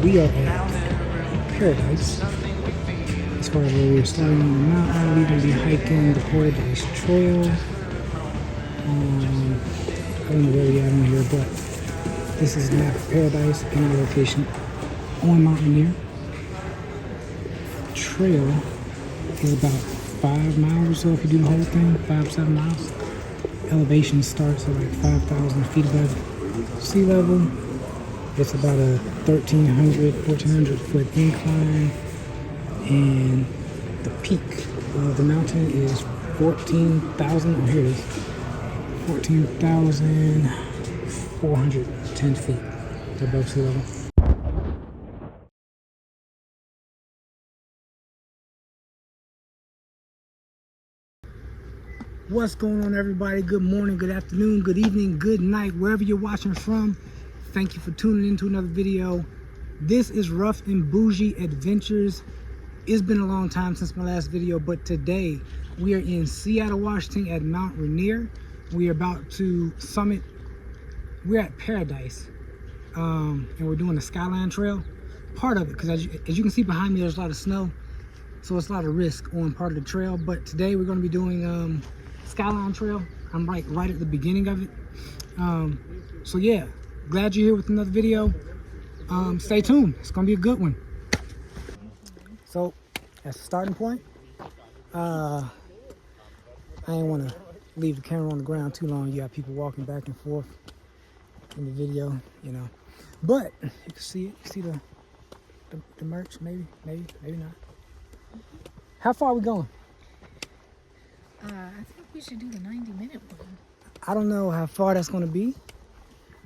We are at Paradise. As far as where we're starting on the mountain, we're going to be hiking the Paradise Trail. I don't know where we're at on here, but this is the map of Paradise and our location on Mount Rainier. Trail is about 5 miles or so if you do the whole thing, 5-7 miles. Elevation starts at like 5,000 feet above sea level. It's about a 1,400 foot incline, and the peak of the mountain is 14,000. Oh, here it is, 14,410 feet above sea level. What's going on, everybody? Good morning, good afternoon, good evening, good night, wherever you're watching from. Thank you for tuning in to another video. This is Rough and Bougie Adventures. It's been a long time since my last video, but today we are in Seattle, Washington at Mount Rainier. We are about to summit. We're at Paradise, and we're doing the Skyline Trail. Part of it, because as you can see behind me, there's a lot of snow, so it's a lot of risk on part of the trail. But today we're going to be doing Skyline Trail. I'm right at the beginning of it. So yeah, glad you're here with another video. Stay tuned, it's gonna be a good one. So as a starting point, I didn't want to leave the camera on the ground too long. You got people walking back and forth in the video, you know, but you can see it. You see the merch. Maybe not. How far are we going? I think we should do the 90-minute one. I don't know how far that's going to be,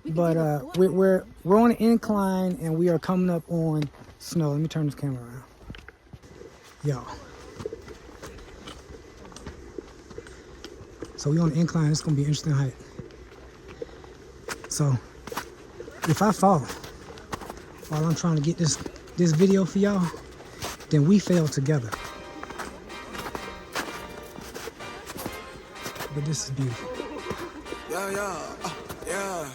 but we're on an incline and we are coming up on snow. Let me turn this camera around, y'all. So we're on the incline. It's going to be an interesting height. So if I fall while I'm trying to get this video for y'all, then we fail together. But this is beautiful. Yeah.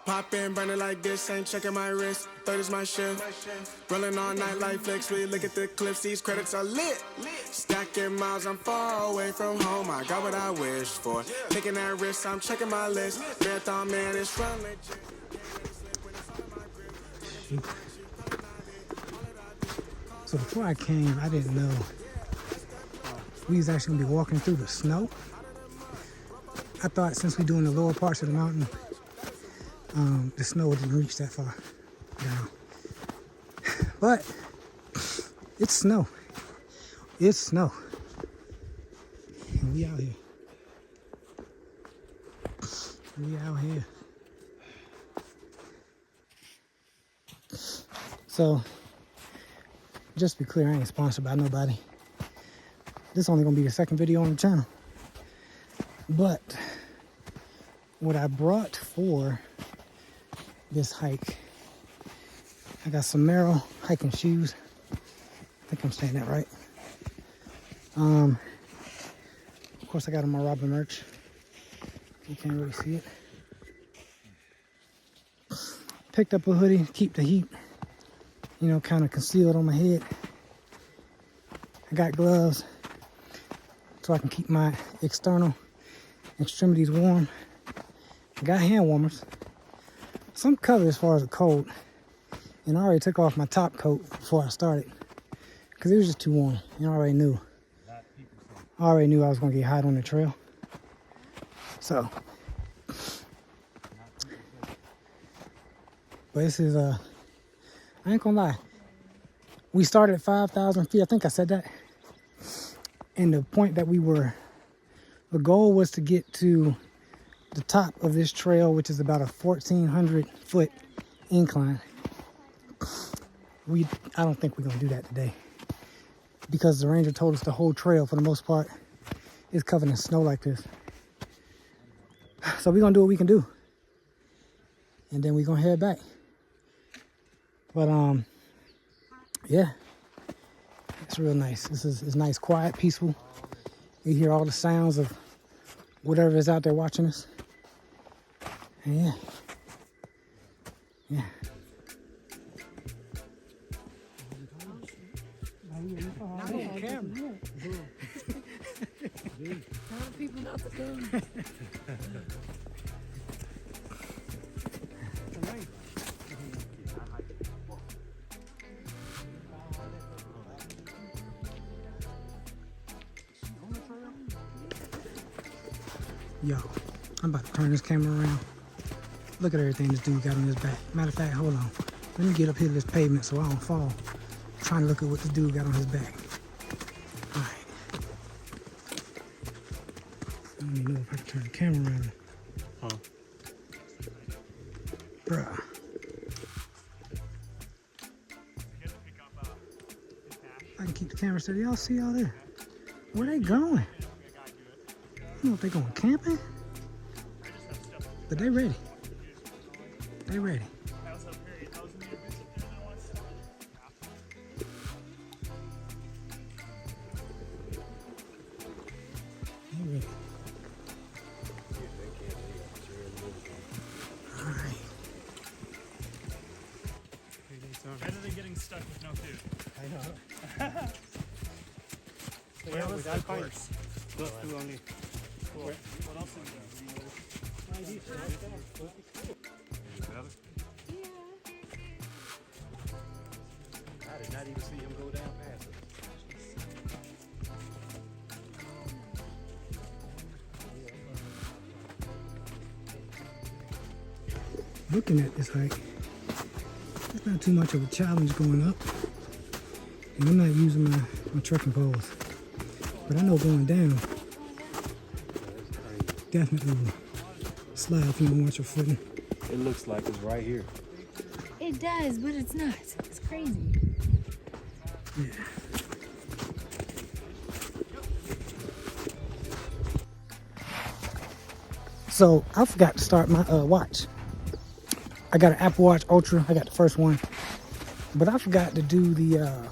Pop in, burning like this, ain't checking my wrist. Third is my shift. Rolling all night like flex. We look at the clips, these credits are lit. Stacking miles, I'm far away from home. I got what I wish for. Taking that risk, I'm checking my list. Marathon man, it's run legit. So before I came, I didn't know we was actually gonna be walking through the snow. I thought since we're doing the lower parts of the mountain, the snow didn't reach that far down. But it's snow. It's snow. And we out here. We out here. So, just to be clear, I ain't sponsored by nobody. This is only gonna be the second video on the channel. But what I brought for this hike, I got some Merrell hiking shoes. I think I'm saying that right. Of course, I got on my R.A.B.A merch. You can't really see it. Picked up a hoodie, keep the heat, you know, kind of concealed on my head. I got gloves so I can keep my extremities warm. I got hand warmers. So I'm covered as far as the cold. And I already took off my top coat before I started because it was just too warm. And I already knew I was gonna get hot on the trail. So, but this is I ain't gonna lie. We started at 5,000 feet. I think I said that. And the point that the goal was to get to the top of this trail, which is about a 1,400 foot incline. I don't think we're gonna do that today because the ranger told us the whole trail, for the most part, is covered in snow like this. So we're gonna do what we can do, and then we're gonna head back. But yeah, it's real nice. It's nice, quiet, peaceful. You hear all the sounds of whatever is out there watching us. And yeah. Not on camera. Telling people not to come. Yo, I'm about to turn this camera around. Look at everything this dude got on his back. Matter of fact, hold on. Let me get up here to this pavement so I don't fall. I'm trying to look at what this dude got on his back. Alright. I don't even know if I can turn the camera around. Huh? Bruh. I can keep the camera steady. Y'all see all there? Where they going? You know if they going camping? But they ready. They ready. They ready. Alright. Better than getting stuck with no food. I know. Where was the course? Close to only. What else is there? I did not even see him go down past us. Looking at this hike, it's not too much of a challenge going up. And I'm not using my trekking poles. But I know going down, definitely will slide if you don't watch your footing. It looks like it's right here. It does, but it's not. It's crazy. Yeah. So I forgot to start my watch. I got an Apple Watch Ultra. I got the first one, but I forgot to do the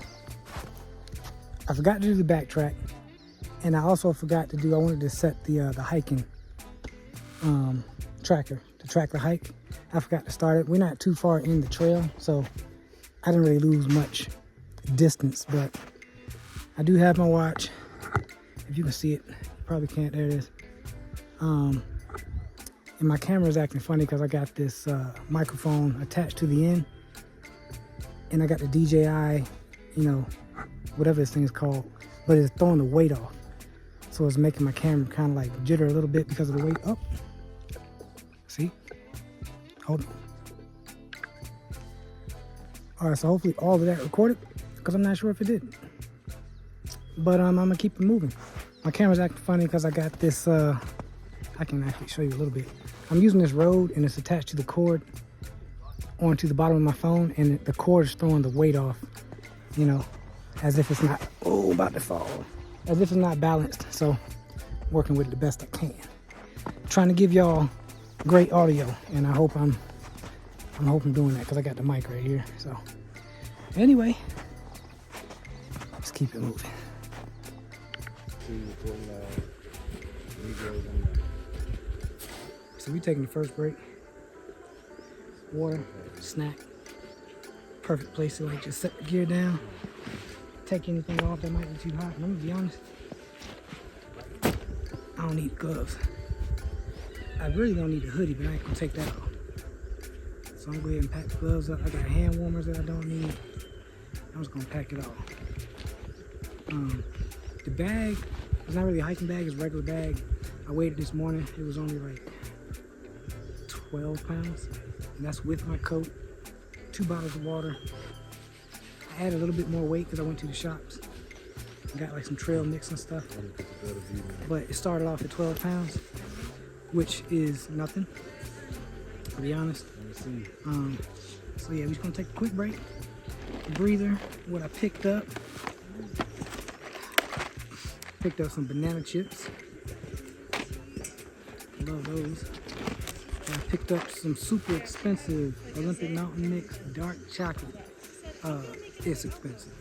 backtrack, and I also forgot to do. I wanted to set the hiking tracker to track the hike. I forgot to start it. We're not too far in the trail, so I didn't really lose much distance, but I do have my watch. If you can see it, you probably can't. There it is. And my camera is acting funny because I got this microphone attached to the end, and I got the DJI, you know, whatever this thing is called, but it's throwing the weight off, so it's making my camera kind of like jitter a little bit because of the weight. Up. See? Hold on. All right, so hopefully all of that recorded, because I'm not sure if it did. But I'm gonna keep it moving. My camera's acting funny because I got this. I can actually show you a little bit. I'm using this Rode, and it's attached to the cord onto the bottom of my phone, and the cord is throwing the weight off, you know, as if it's not, oh, about to fall, as if it's not balanced. So working with it the best I can, trying to give y'all great audio, and I hope I'm doing that because I got the mic right here. So anyway, let's keep it moving. So we taking the first break. Water, snack. Perfect place to like just set the gear down. Take anything off that might be too hot. And I'm gonna be honest, I don't need gloves. I really don't need a hoodie, but I ain't gonna take that off. So I'm gonna go ahead and pack the gloves up. I got hand warmers that I don't need. I'm just gonna pack it all. The bag, it's not really a hiking bag, it's a regular bag. I weighed it this morning. It was only like 12 pounds. And that's with my coat, 2 bottles of water. I added a little bit more weight because I went to the shops. I got like some trail mix and stuff. But it started off at 12 pounds, which is nothing, to be honest. So yeah, we're just gonna take a quick break. Breather, what I picked up. Picked up some banana chips. Love those. And I picked up some super expensive Olympic Mountain Mix dark chocolate. It's expensive.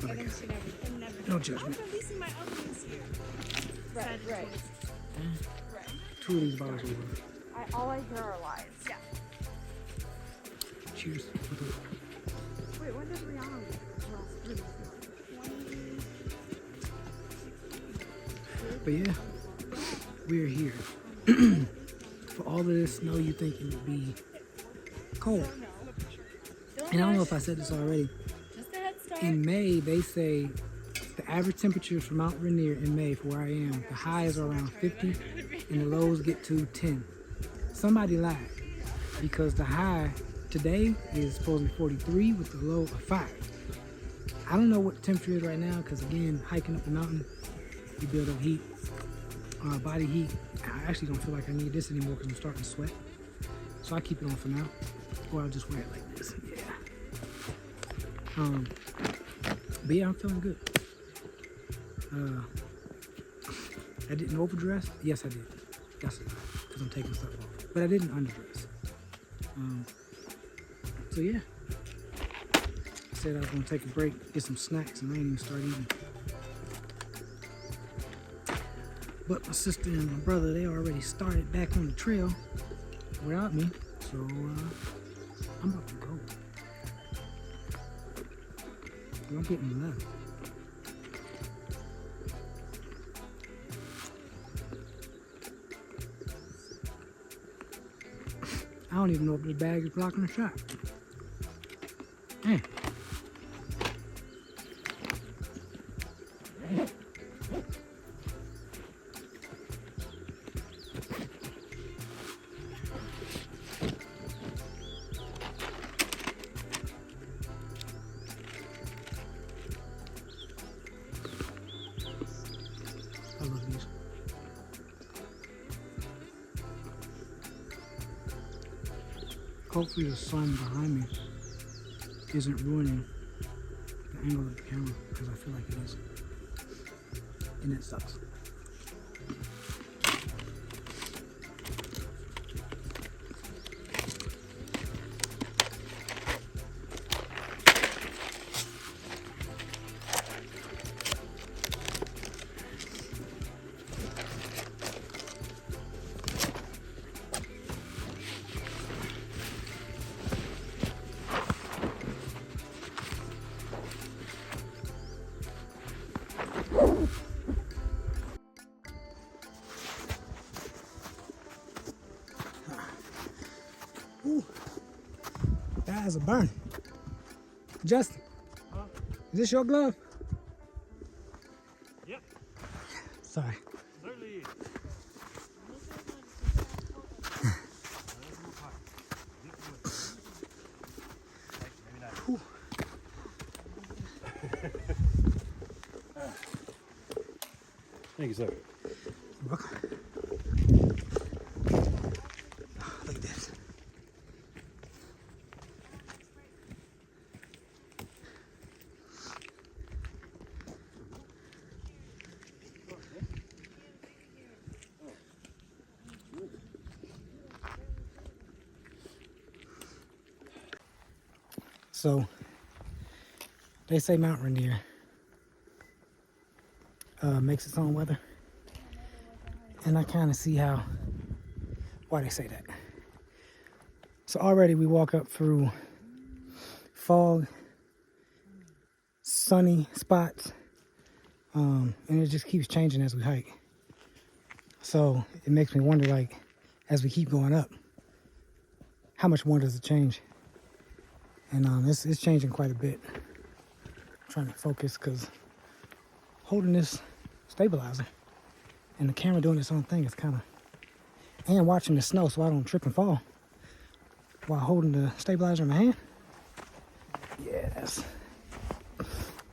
But I got it. No judgment. Right. 2 of these bottles of water. All I hear are lies. Yeah. Cheers. Wait, when did Rihanna leave? But yeah, we're here. For all of this snow, you think it would be cold. And I don't know if I said this already. In May, they say the average temperatures for Mount Rainier in May, for where I am, the highs are around 50 and the lows get to 10. Somebody lied, because the high today is supposed to be 43 with the low of 5. I don't know what the temperature is right now, because again, hiking up the mountain, you build up heat, body heat. I actually don't feel like I need this anymore because I'm starting to sweat. So I keep it on for now, or I'll just wear it like this. Yeah. But yeah, I'm feeling good. I didn't overdress. Yes, I did. That's a lie, because I'm taking stuff off. But I didn't underdress. So yeah. I said I was gonna take a break, get some snacks, and I ain't even start eating. But my sister and my brother, they already started back on the trail without me. So I'm about to go. I'm getting left. I don't even know if this bag is blocking the shot. Damn. I love these. Hopefully the sun behind me isn't ruining the angle of the camera, because I feel like it is. And it sucks. Ooh, that has a burn. Justin, is this your glove? Yep. Sorry. Certainly. Whew. Thank you, sir. You're welcome. Look at this. So, they say Mount Rainier makes its own weather. And I kind of see why they say that. So already we walk up through fog, sunny spots, and it just keeps changing as we hike. So it makes me wonder, like, as we keep going up, how much more does it change? And it's changing quite a bit. I'm trying to focus because holding this stabilizer and the camera doing its own thing is kind of, and watching the snow so I don't trip and fall while holding the stabilizer in my hand. Yeah, that's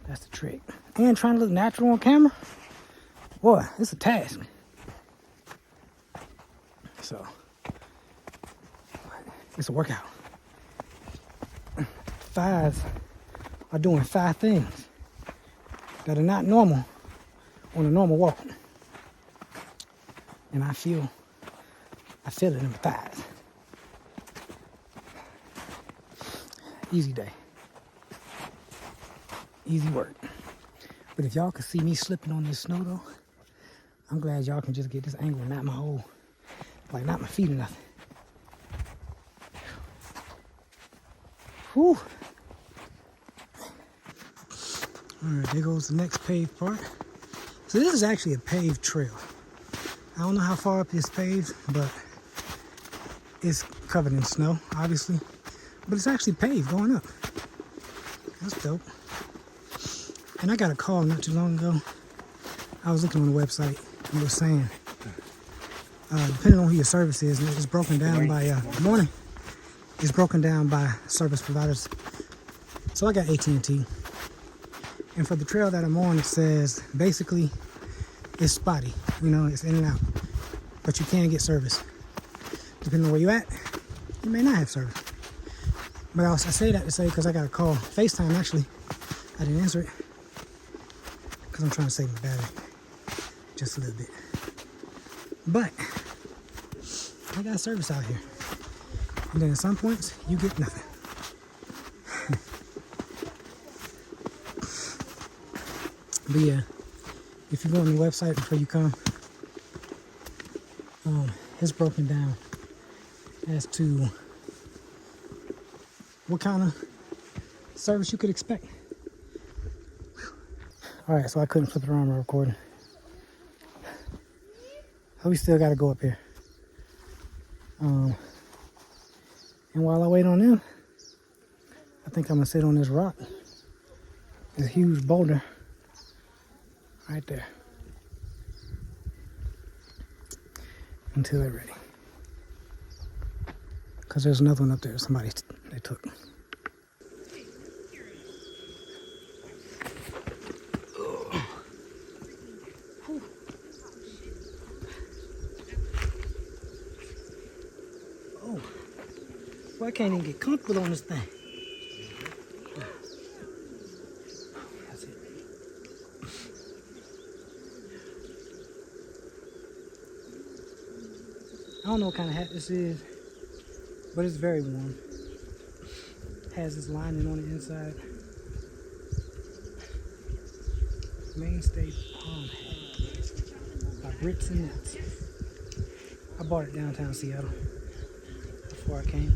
the trick. And trying to look natural on camera, boy, it's a task. So it's a workout. 5s are doing 5 things that are not normal on a normal walk. And I feel it in my thighs. Easy day. Easy work. But if y'all can see me slipping on this snow though, I'm glad y'all can just get this angle and not my whole, like not my feet or nothing. Whew. All right, there goes the next paved part. So this is actually a paved trail. I don't know how far up it's paved, but it's covered in snow, obviously. But it's actually paved going up. That's dope. And I got a call not too long ago. I was looking on the website and it was saying, depending on who your service is, it's broken down by, morning. It's broken down by service providers. So I got AT&T. And for the trail that I'm on, it says basically it's spotty. You know, it's in and out. But you can get service. Depending on where you're at, you may not have service. But I say that to say because I got a call. FaceTime, actually. I didn't answer it because I'm trying to save my battery just a little bit. But I got service out here. And then at some points, you get nothing. But yeah, if you go on the website before you come, it's broken down as to what kind of service you could expect. All right, so I couldn't flip it around my recording. So we still got to go up here. And while I wait on them, I think I'm gonna sit on this rock, this huge boulder right there, until they're ready. Because there's another one up there they took. Oh, well, I can't even get comfortable on this thing. That's it. I don't know what kind of hat this is, but it's very warm. Has this lining on the inside. Mainstay palm hat by Brits and Nuts. I bought it downtown Seattle before I came.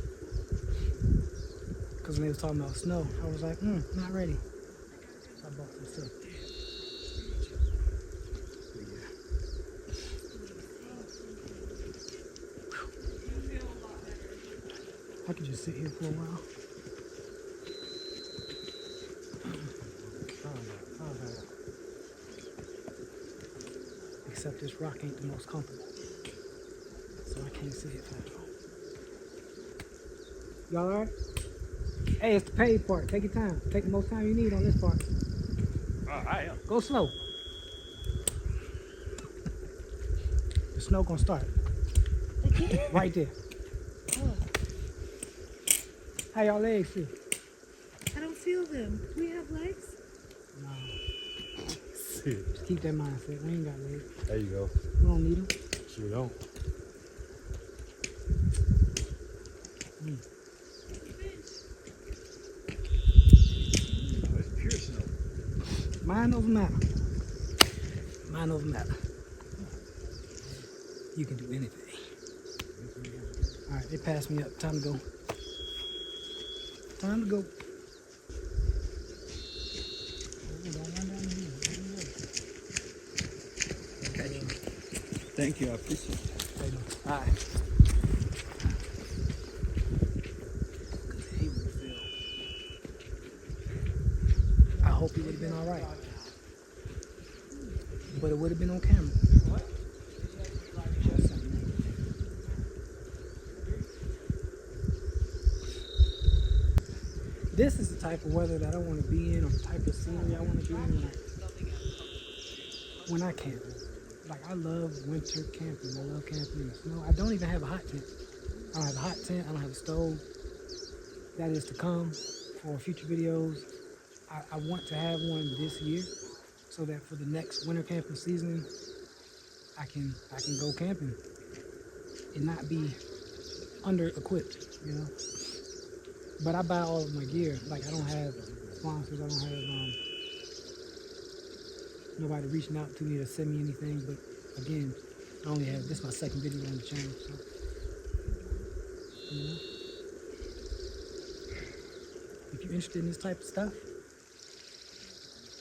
Because when they was talking about snow, I was like, not ready. So I bought some stuff. I could just sit here for a while. Except this rock ain't the most comfortable. So I can't sit here for that long. Y'all alright? Hey, it's the paved part. Take your time. Take the most time you need on this part. I am. Go slow. The snow gonna start. Right there. How y'all legs feel? I don't feel them. Do we have legs? No. Just keep that mindset. We ain't got legs. There you go. We don't need them. Sure don't. It's pure snow. Mind over matter. Mind over matter. You can do anything. Alright, they passed me up. Time to go. Time to go. Thank you, I appreciate it. Alright. I hope it would have been alright. But it would have been on camera. This is the type of weather that I want to be in, or the type of scenery I want to be in when I camp. Like, I love winter camping. I love camping in the snow. I don't even have a hot tent. I don't have a hot tent. I don't have a stove. That is to come for future videos. I want to have one this year so that for the next winter camping season, I can go camping and not be under-equipped, you know? But I buy all of my gear. Like, I don't have sponsors. I don't have nobody reaching out to me to send me anything. But again, I only have this is my second video on the channel. So, you know, if you're interested in this type of stuff,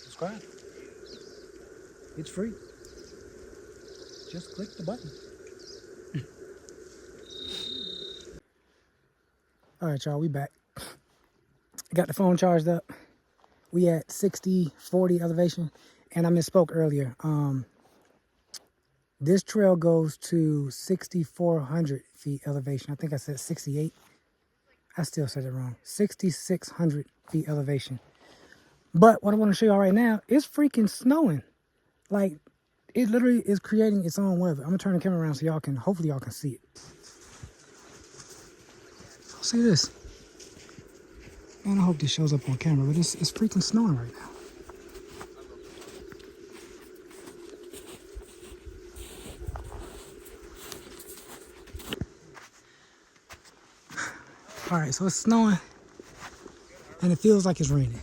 subscribe. It's free. Just click the button. All right, y'all, we back. Got the phone charged up. We at 60-40 elevation, and I misspoke earlier. This trail goes to 6,400 feet elevation. I think I said 68. I still said it wrong. 6,600 feet elevation. But what I want to show y'all right now, it's freaking snowing. Like, it literally is creating its own weather. I'm gonna turn the camera around so y'all can, hopefully y'all can see it. See this. Man, I hope this shows up on camera, but it's freaking snowing right now. All right, so it's snowing and it feels like it's raining.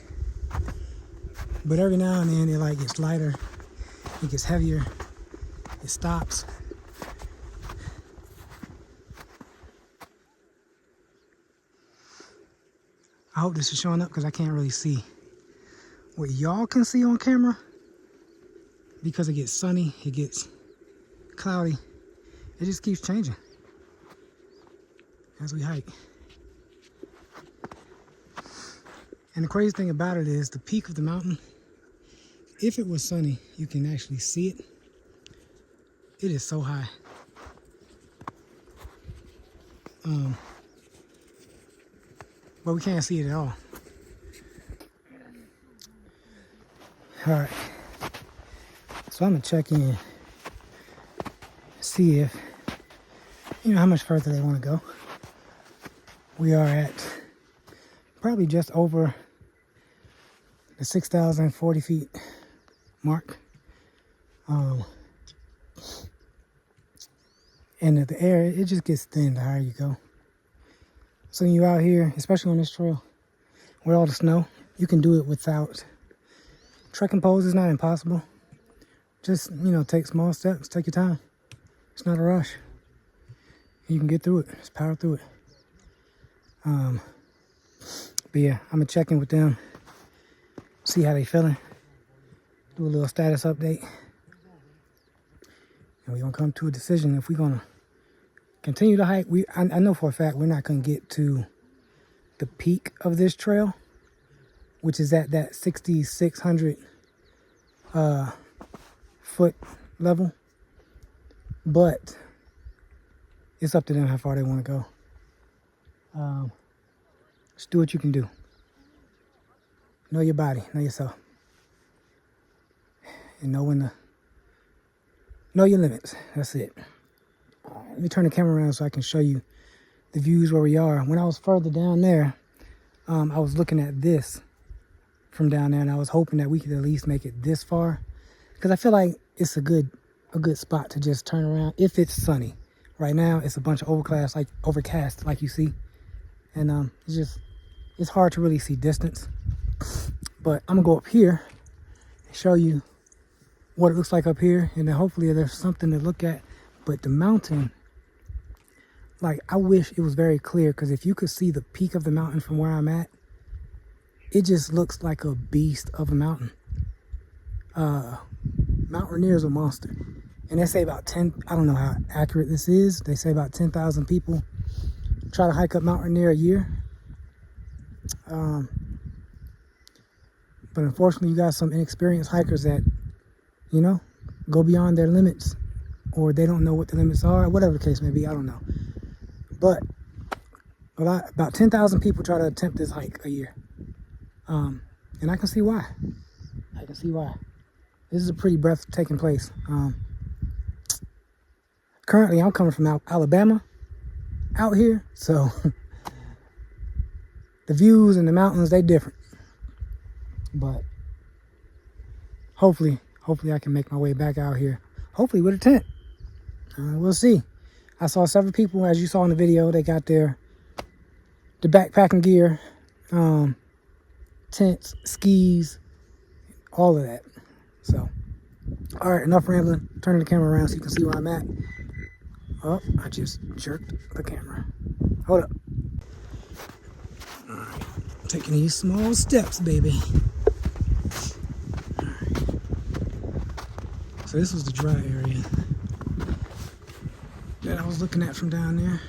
But every now and then it like gets lighter, it gets heavier, it stops. I hope this is showing up because I can't really see what y'all can see on camera because it gets sunny, it gets cloudy. It just keeps changing as we hike. And the crazy thing about it is the peak of the mountain, if it was sunny, you can actually see it. It is so high. But we can't see it at all. All right. So I'm gonna check in, see if, how much further they want to go. We are at probably just over the 6,040 feet mark. And the air, it just gets thin the higher you go. So when you're out here, especially on this trail, with all the snow, you can do it without trekking poles. Is not impossible. Just, take small steps, take your time. It's not a rush. You can get through it, just power through it. But yeah, I'm gonna check in with them, see how they feeling, do a little status update. And we're gonna come to a decision if we're gonna continue to hike. I know for a fact we're not gonna get to the peak of this trail, which is at that 6,600 foot level. But it's up to them how far they want to go. Just do what you can do. Know your body, know yourself, and know your limits. That's it. Let me turn the camera around so I can show you the views where we are. When I was further down there, I was looking at this from down there, and I was hoping that we could at least make it this far, because I feel like it's a good spot to just turn around if it's sunny. Right now, it's a bunch of overcast, like you see, and it's hard to really see distance. But I'm gonna go up here and show you what it looks like up here, and then hopefully there's something to look at. But the mountain, like, I wish it was very clear, because if you could see the peak of the mountain from where I'm at, it just looks like a beast of a mountain. Mount Rainier is a monster. And they say about 10, I don't know how accurate this is, they say about 10,000 people try to hike up Mount Rainier a year. But unfortunately, you got some inexperienced hikers that, go beyond their limits, or they don't know what the limits are, whatever the case may be, I don't know. But about 10,000 people try to attempt this hike a year. And I can see why. This is a pretty breathtaking place. Currently, I'm coming from Alabama out here, so the views and the mountains, they different. But hopefully I can make my way back out here. Hopefully with a tent. We'll see. I saw several people, as you saw in the video, they got the backpacking gear, tents, skis, all of that. So, all right, enough rambling. Turning the camera around so you can see where I'm at. Oh, I just jerked the camera. Hold up. All right, taking these small steps, baby. All right. So this was the dry area. that I was looking at from down there.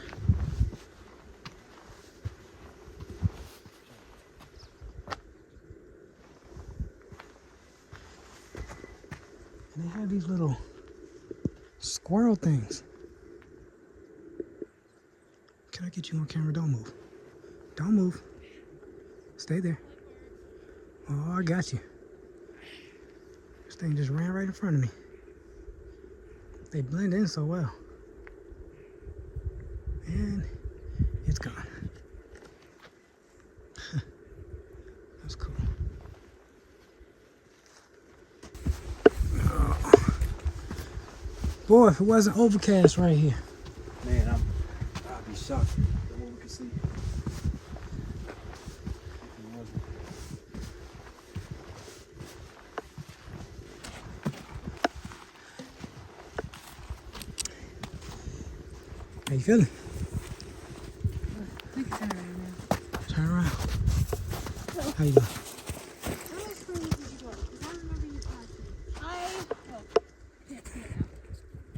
And they have these little squirrel things. Can I get you on camera? Don't move. Don't move. Stay there. Oh, I got you. This thing just ran right in front of me. They blend in so well. And it's gone. That's cool. Oh. Boy, if it wasn't overcast right here. Man, I'd be shocked at what we could see. If it wasn't. How you feeling? We can turn around now. Turn around. How you doing?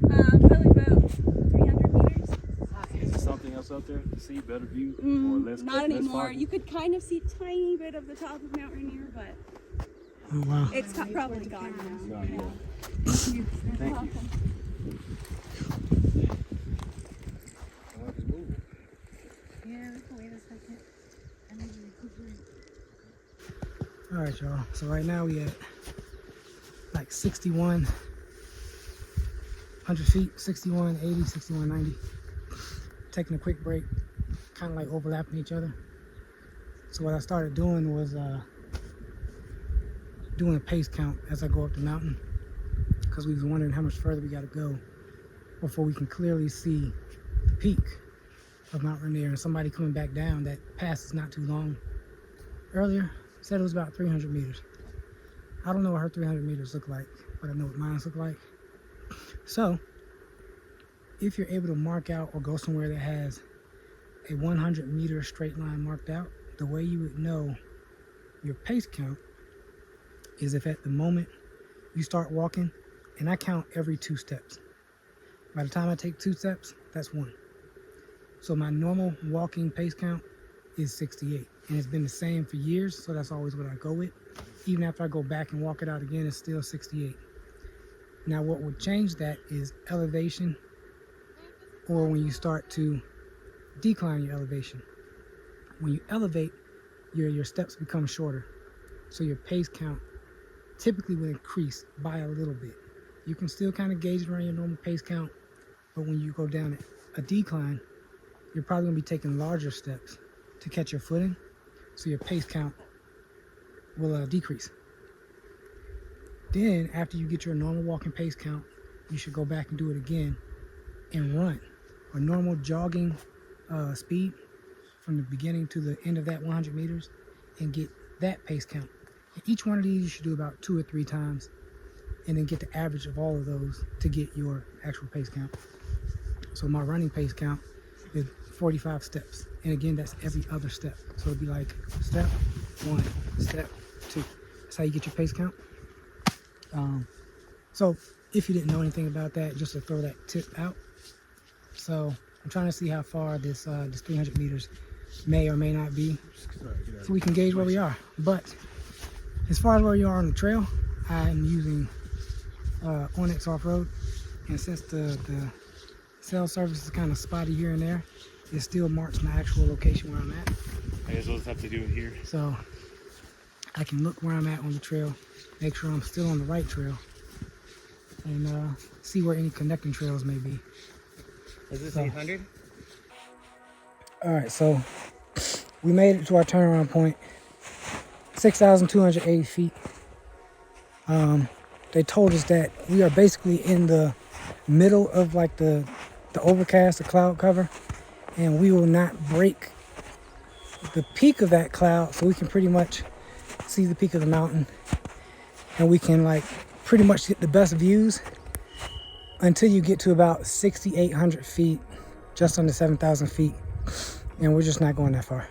Probably about 300 meters. Is there something else out there to see? Better view? Or less? Not less anymore. foggy? You could kind of see a tiny bit of the top of Mount Rainier, but Oh, wow. it's probably gone now. No, yeah. Thank you. Yeah, we can wait a second. I need to recuperate. All right, y'all. So right now we at like 61, 100 feet, 61, 80, 61, 90. Taking a quick break, kind of like overlapping each other. So what I started doing was doing a pace count as I go up the mountain, because we was wondering how much further we got to go before we can clearly see the peak of Mount Rainier. And somebody coming back down that pass is not too long earlier said it was about 300 meters. I don't know what her 300 meters look like, but I know what mine look like. So if you're able to mark out or go somewhere that has a 100 meter straight line marked out, the way you would know your pace count is if at the moment you start walking, and I count every 2 steps. By the time I take 2 steps, that's 1. So my normal walking pace count is 68, and it's been the same for years, so that's always what I go with. Even after I go back and walk it out again, it's still 68. Now what would change that is elevation, or when you start to decline your elevation. When you elevate, your steps become shorter, so your pace count typically will increase by a little bit. You can still kind of gauge it around your normal pace count, but when you go down a decline, you're probably going to be taking larger steps to catch your footing, so your pace count will decrease. Then after you get your normal walking pace count, you should go back and do it again and run a normal jogging speed from the beginning to the end of that 100 meters and get that pace count. And each one of these you should do about 2 or 3 times, and then get the average of all of those to get your actual pace count. So my running pace count is 45 steps, and again that's every other step. So it'd be like step 1, step 2. That's how you get your pace count. So if you didn't know anything about that, just to throw that tip out. So I'm trying to see how far this 300 meters may or may not be, so we can gauge where we are. But as far as where you are on the trail, I'm using Onyx off-road, and since the cell service is kind of spotty here and there, it still marks my actual location where I'm at. I guess we'll just have to do it here. So I can look where I'm at on the trail, make sure I'm still on the right trail, and see where any connecting trails may be. Is this So- 800? All right, so we made it to our turnaround point, 6,280 feet. They told us that we are basically in the middle of like the overcast, the cloud cover, and we will not break the peak of that cloud, so we can pretty much see the peak of the mountain, and we can like pretty much get the best views until you get to about 6,800 feet, just under 7,000 feet, and we're just not going that far.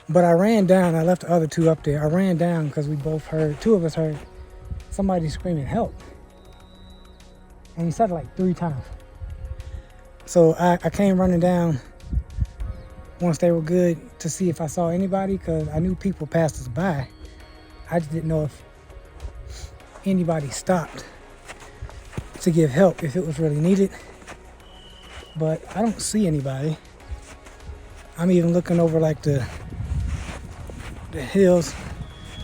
But I ran down, I left the other 2 up there. I ran down because we both heard, 2 of us heard somebody screaming help. And he said it like 3 times. So I came running down once they were good to see if I saw anybody, because I knew people passed us by. I just didn't know if anybody stopped to give help if it was really needed. But I don't see anybody. I'm even looking over like the hills.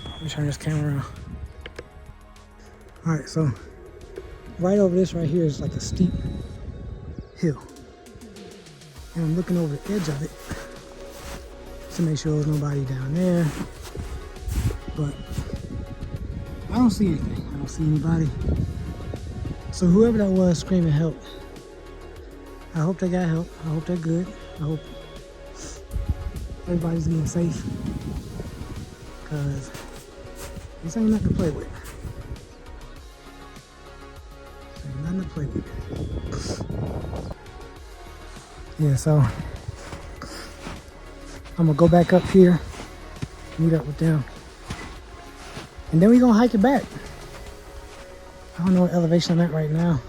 Let me turn this camera around. All right, so right over this right here is like a steep hill. And I'm looking over the edge of it to make sure there's nobody down there. But I don't see anything. I don't see anybody. So whoever that was screaming help, I hope they got help. I hope they're good. I hope everybody's being safe, because this ain't nothing to play with. Ain't nothing to play with. Yeah, so I'm gonna go back up here, meet up with them, and then we gonna hike it back. I don't know what elevation I'm at right now.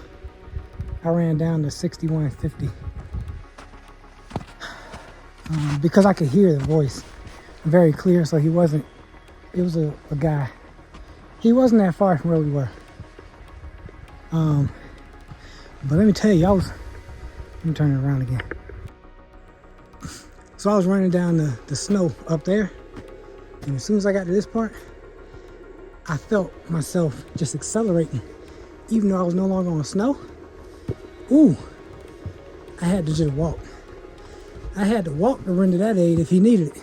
I ran down to 6150 because I could hear the voice very clear. So he wasn't, it was a guy. He wasn't that far from where we were. But let me tell you, let me turn it around again. So I was running down the snow up there, and as soon as I got to this part, I felt myself just accelerating, even though I was no longer on snow. Ooh, I had to just walk. I had to walk to render that aid if he needed it.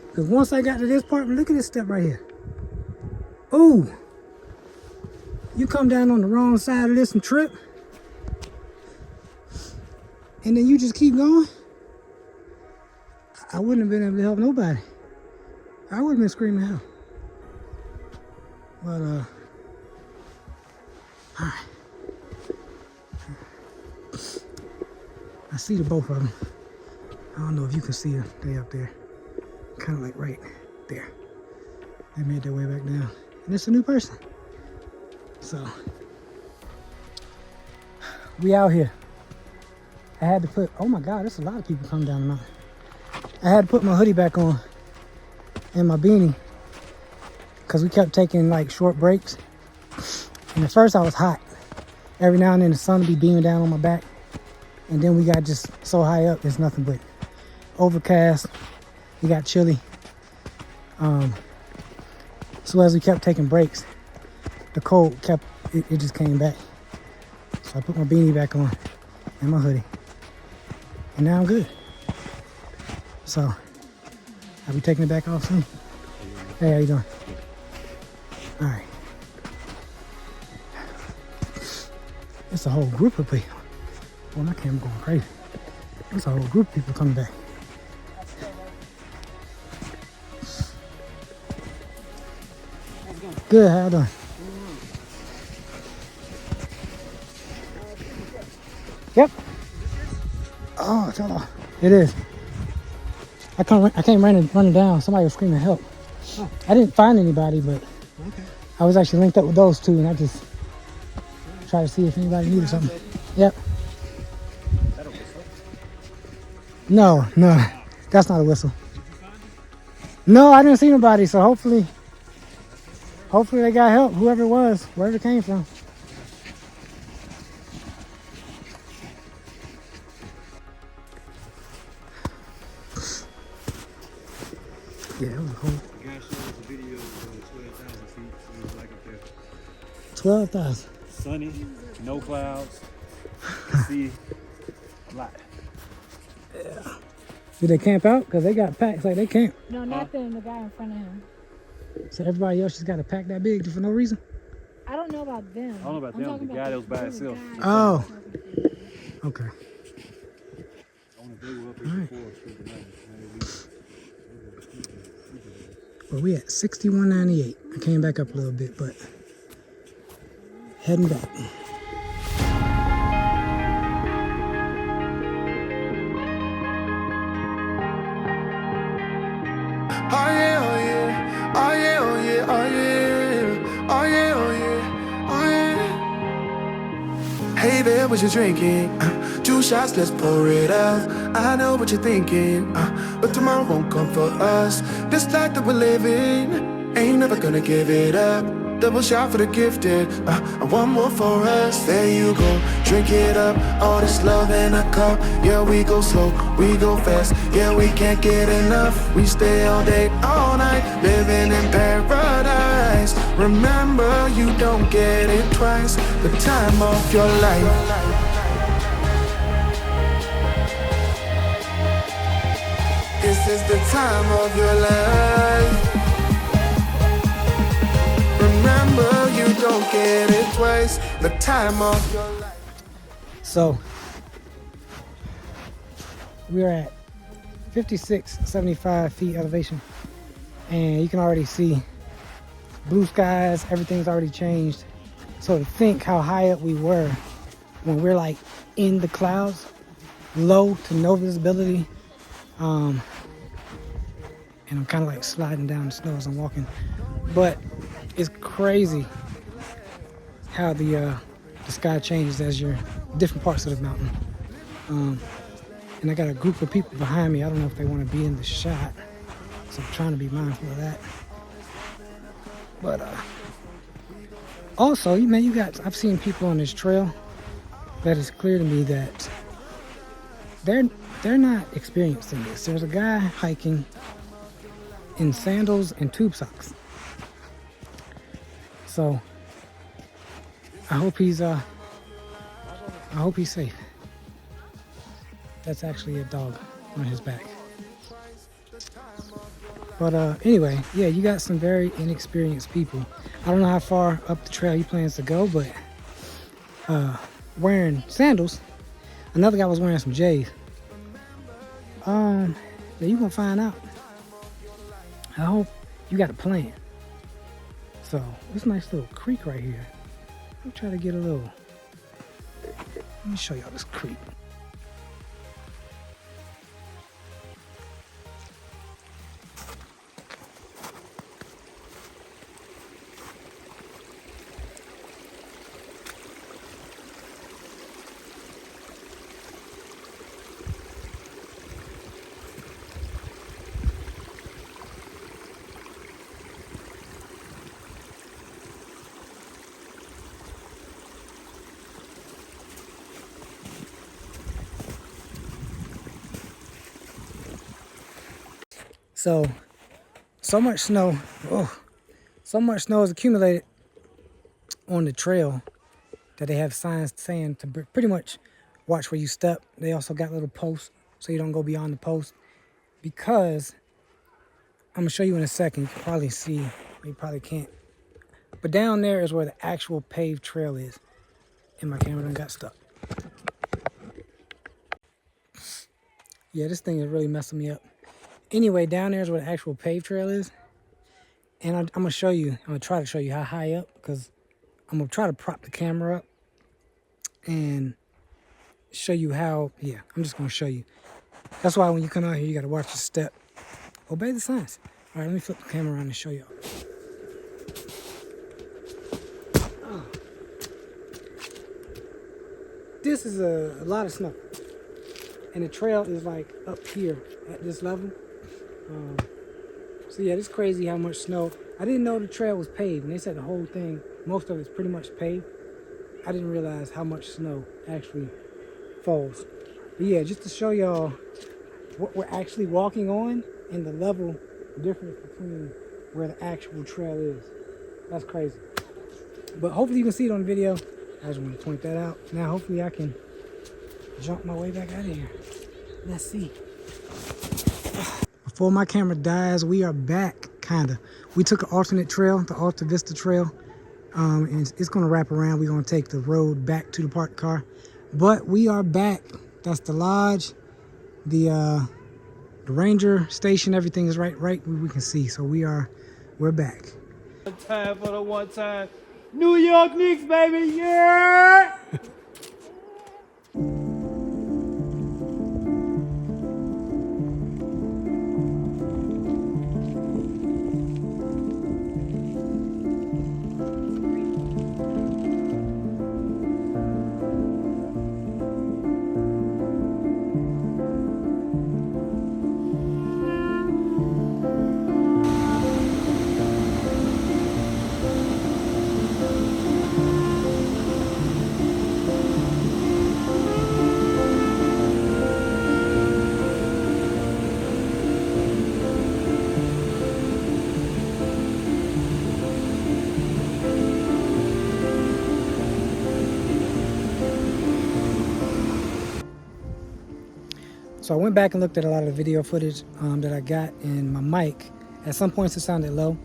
Because once I got to this part, look at this step right here. Ooh, you come down on the wrong side of this and trip, and then you just keep going. I wouldn't have been able to help nobody. I would have been screaming help. But, all right. I see the both of them. I don't know if you can see them. They up there. Kind of like right there. They made their way back down. And it's a new person. So, we out here. I had to put, oh my God, there's a lot of people coming down the mountain. I had to put my hoodie back on and my beanie, because we kept taking like short breaks. And at first I was hot. Every now and then the sun would be beaming down on my back. And then we got just so high up, there's nothing but overcast. It got chilly. So as we kept taking breaks, the cold it just came back. So I put my beanie back on and my hoodie. And now I'm good. So I'll be taking it back off soon. Hey, how you doing? All right. It's a whole group of people. Well, my camera going crazy. There's a whole group of people coming back. Good, how you doing? Yep. Oh, it's all. It is. I came running down. Somebody was screaming help. Oh. I didn't find anybody, but okay. I was actually linked up with those two, and I just tried to see if anybody needed something. Yep. No, that's not a whistle. No, I didn't see nobody, so hopefully they got help, whoever it was, wherever it came from. Yeah, it was a whole... The guy showed us a video of 12,000 feet. It was like up there. 12,000. Sunny, no clouds. You can see a lot. Yeah. Did they camp out? Because they got packs like they camp. No, not them. The guy in front of him. So everybody else just got a pack that big for no reason? I don't know about them. I don't know about them. The guy that was by himself. Oh. Okay. I wonder if they were up here before. Well, we at 6198. I came back up a little bit, but heading back. Oh yeah, oh yeah, oh yeah, oh yeah, oh yeah, oh yeah, oh yeah, oh yeah. Hey there, what you drinking? 2 shots, let's pour it out. I know what you're thinking, but tomorrow won't come for us. This life that we're living, ain't never gonna give it up. Double shot for the gifted, and one more for us. There you go, drink it up. All this love in a cup. Yeah, we go slow, we go fast. Yeah, we can't get enough. We stay all day, all night, living in paradise. Remember, you don't get it twice. The time of your life. This is the time of your life. Remember, you don't get it twice. The time of your life. So we're at 5675 feet elevation, and you can already see blue skies. Everything's already changed. So to think how high up we were when we're like in the clouds, low to no visibility, and I'm kind of like sliding down the snow as I'm walking, but it's crazy how the sky changes as you're different parts of the mountain. And I got a group of people behind me. I don't know if they want to be in the shot, so I'm trying to be mindful of that. But also, man, I've seen people on this trail that is clear to me that they're not experiencing this. There's a guy hiking in sandals and tube socks. So I hope he's safe. That's actually a dog on his back. But anyway, yeah, you got some very inexperienced people. I don't know how far up the trail he plans to go, but wearing sandals. Another guy was wearing some J's. Yeah, you gonna find out. I hope you got a plan. So this nice little creek right here. I'll try to get a little. Let me show y'all this creek. So much snow, so much snow has accumulated on the trail that they have signs saying to pretty much watch where you step. They also got little posts so you don't go beyond the post, because I'm gonna show you in a second. You can probably see, you probably can't, but down there is where the actual paved trail is, and my camera done got stuck. Yeah, this thing is really messing me up. Anyway, down there is where the actual paved trail is. And I'm going to show you, I'm going to try to show you how high up, because I'm going to try to prop the camera up and show you how, yeah, I'm just going to show you. That's why when you come out here, you got to watch your step. Obey the signs. All right, let me flip the camera around and show y'all. This is a lot of snow. And the trail is like up here at this level. So yeah, it's crazy how much snow. I didn't know the trail was paved, and they said the whole thing, most of it's pretty much paved. I didn't realize how much snow actually falls. But yeah, just to show y'all what we're actually walking on and the level difference between where the actual trail is. That's crazy. But hopefully you can see it on video. I just want to point that out. Now hopefully I can jump my way back out of here. Let's see. Before my camera dies, we are back, kinda. We took an alternate trail, the Alta Vista Trail, and it's gonna wrap around. We're gonna take the road back to the parked car, but we are back. That's the lodge, the ranger station. Everything is right where we can see. So we're back. One time for the one time. New York Knicks, baby, yeah! So I went back and looked at a lot of the video footage that I got, and my mic, at some points it sounded low.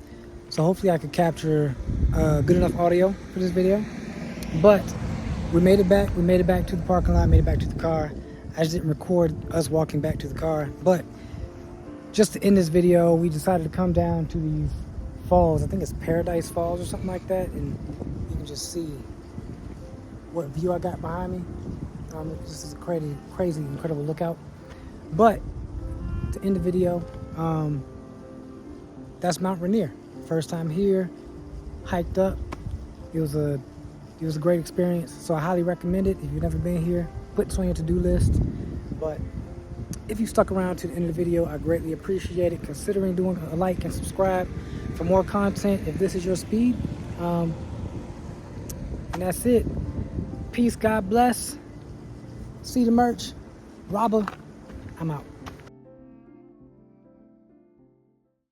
So hopefully I could capture good enough audio for this video. But we made it back. We made it back to the parking lot, made it back to the car. I just didn't record us walking back to the car. But just to end this video, we decided to come down to these falls. I think it's Paradise Falls or something like that. And you can just see what view I got behind me. This is a crazy, incredible lookout. But to end the video, that's Mount Rainier. First time here, hiked up. It was a great experience. So I highly recommend it. If you've never been here, put this on your to-do list. But if you stuck around to the end of the video, I greatly appreciate it. Considering doing a like and subscribe for more content if this is your speed. And that's it. Peace, God bless. See the merch. R.A.B.A. I'm out.